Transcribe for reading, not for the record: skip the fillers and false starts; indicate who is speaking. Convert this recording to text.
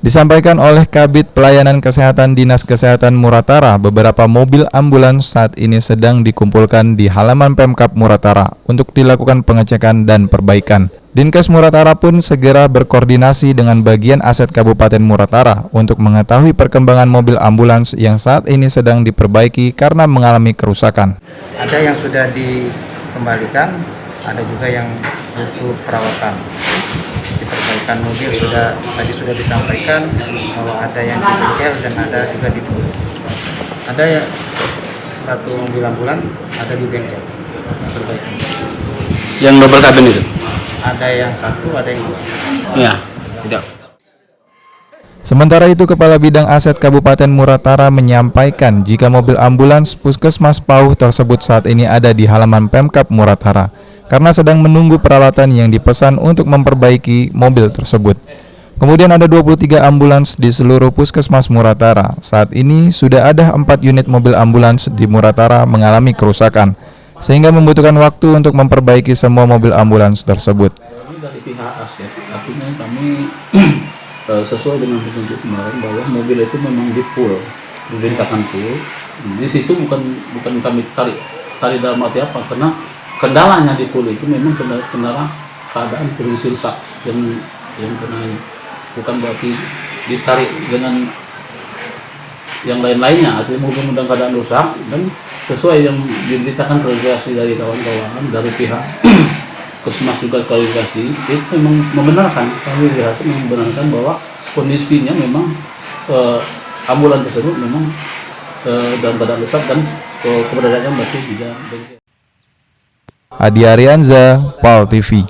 Speaker 1: Disampaikan oleh Kabid Pelayanan Kesehatan Dinas Kesehatan Muratara, beberapa mobil ambulans saat ini sedang dikumpulkan di halaman Pemkab Muratara untuk dilakukan pengecekan dan perbaikan. Dinkes Muratara pun segera berkoordinasi dengan bagian aset Kabupaten Muratara untuk mengetahui perkembangan mobil ambulans yang saat ini sedang diperbaiki karena mengalami kerusakan.
Speaker 2: Ada yang sudah dikembalikan, ada juga yang butuh perawatan. Perbaikan mobil tadi sudah disampaikan bahwa ada yang di bengkel dan ada juga di bengkel. Ada ya satu mobil ambulan ada di bengkel perbaikan.
Speaker 3: Yang double cabin itu?
Speaker 2: Ada yang satu, ada yang dua.
Speaker 3: Ya, tidak.
Speaker 1: Sementara itu, Kepala Bidang Aset Kabupaten Muratara menyampaikan jika mobil ambulans Puskesmas Pauh tersebut saat ini ada di halaman Pemkab Muratara karena sedang menunggu peralatan yang dipesan untuk memperbaiki mobil tersebut. Kemudian ada 23 ambulans di seluruh Puskesmas Muratara. Saat ini sudah ada 4 unit mobil ambulans di Muratara mengalami kerusakan, sehingga membutuhkan waktu untuk memperbaiki semua mobil ambulans tersebut.
Speaker 4: Dari pihak aset, artinya kami sesuai dengan petunjuk kemarin bahwa mobil itu memang di pool, diberitakan pool. Di situ bukan kami tarik dalam arti apa, karena kendalanya di pool itu memang kendala keadaan kondisi rusak yang kena, bukan berarti ditarik dengan yang lain-lainnya. Artinya mobil dalam keadaan rusak dan sesuai yang diberitakan klarifikasi dari kawan-kawan dari pihak Kesmas juga klarifikasi itu memang membenarkan, kami berhasil membenarkan bahwa kondisinya memang ambulan tersebut memang dalam keadaan rusak dan keberadaannya masih tidak.
Speaker 1: Adi Arianza, PAL TV.